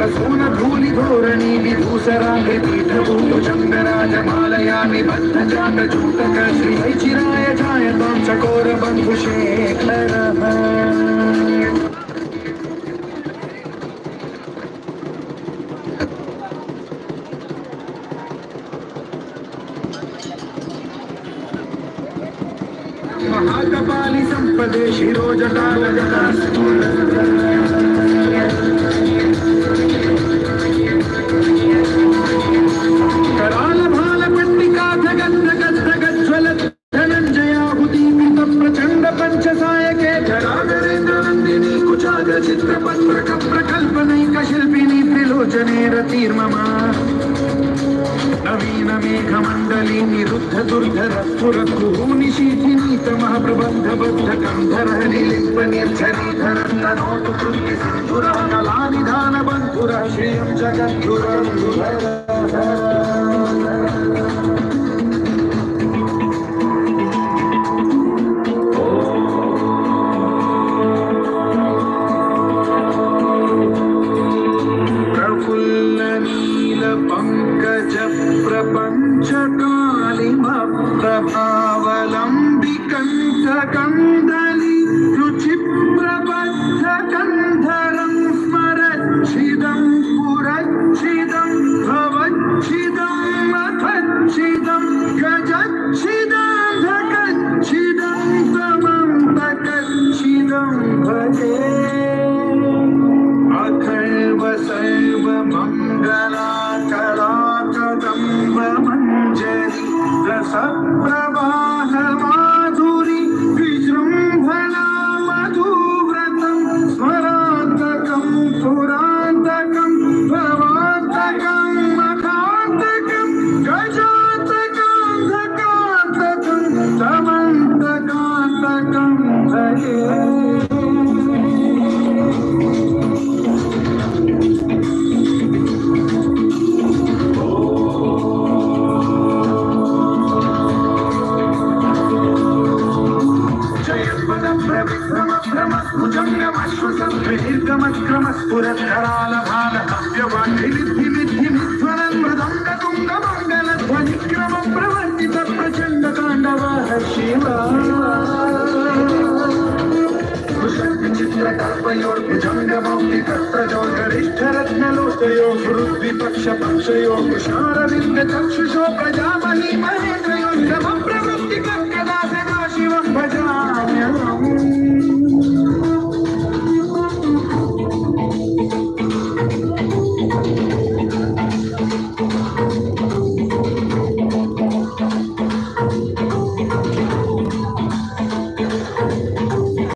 धूलि धोरणी विभूषराङ्गीठभूचन्द्रराजमालयामि बद्धजातचूतक श्रीचिराय जायतां चकोरबन्धुशेखरः महाकपाली संपदे शिरोजटालजटास्तु कराल भाल पट्टिका धगद्धगद्धगज्ज्वल धनञ्जयाहुदीपित प्रचण्ड पंचसायके धरा नरेन्द्र नन्दिनी कुचाग्र चित्रपत्रक प्रकल्पनैक शिल्पिनी त्रिलोचने रतिर्ममा नवीन मेघमण्डली निरुद्ध दुर्धर स्फुरद्गुहूनिशीथिनी तमः प्रबन्ध बद्ध कन्धरः निलिम्पनिर्झरीधर तनोतु कृत्य सिन्धुरः कलानिधान बन्धुरः श्रियं जगद्गुरः प्रभावलम्बिकण्ठकन्दली रुचिप्रबद्धकन्धरं स्मरच्छिदं पुरच्छिदं भवच्छिदं मथच्छिदं गजच्छिदं धकच्छिदं तमं तकच्छिदं भजे अखर्व सर्वमङ्गलाकराकदम्बमञ्जरी रसप्रवाह माधुरी विजृम्भणा मधुव्रतं स्मरान्तकं पुरान्तकं भवान्तकं मखान्तकं गजान्तकं धकान्तकं तमन्तकान्तकं भजे दीर्घमस्क्रमस्फुरत्करालभालभव्यवाग्निलिद्धिमिद्धिमिध्वरन् मृदङ्गतुङ्गमङ्गलध्वनिक्रमं प्रवर्तित प्रचण्डताण्डवः शिवा चित्रकल्पयोर्भुजङ्गमौलिकत्रयोर्गरिष्ठरत्नलोचयो हृद्विपक्षपक्षयो कुशारविन्दचक्षुषो प्रजामही महेन्द्रयो नमः प्रवृत्तिकर्कदा सदा शिवं भजा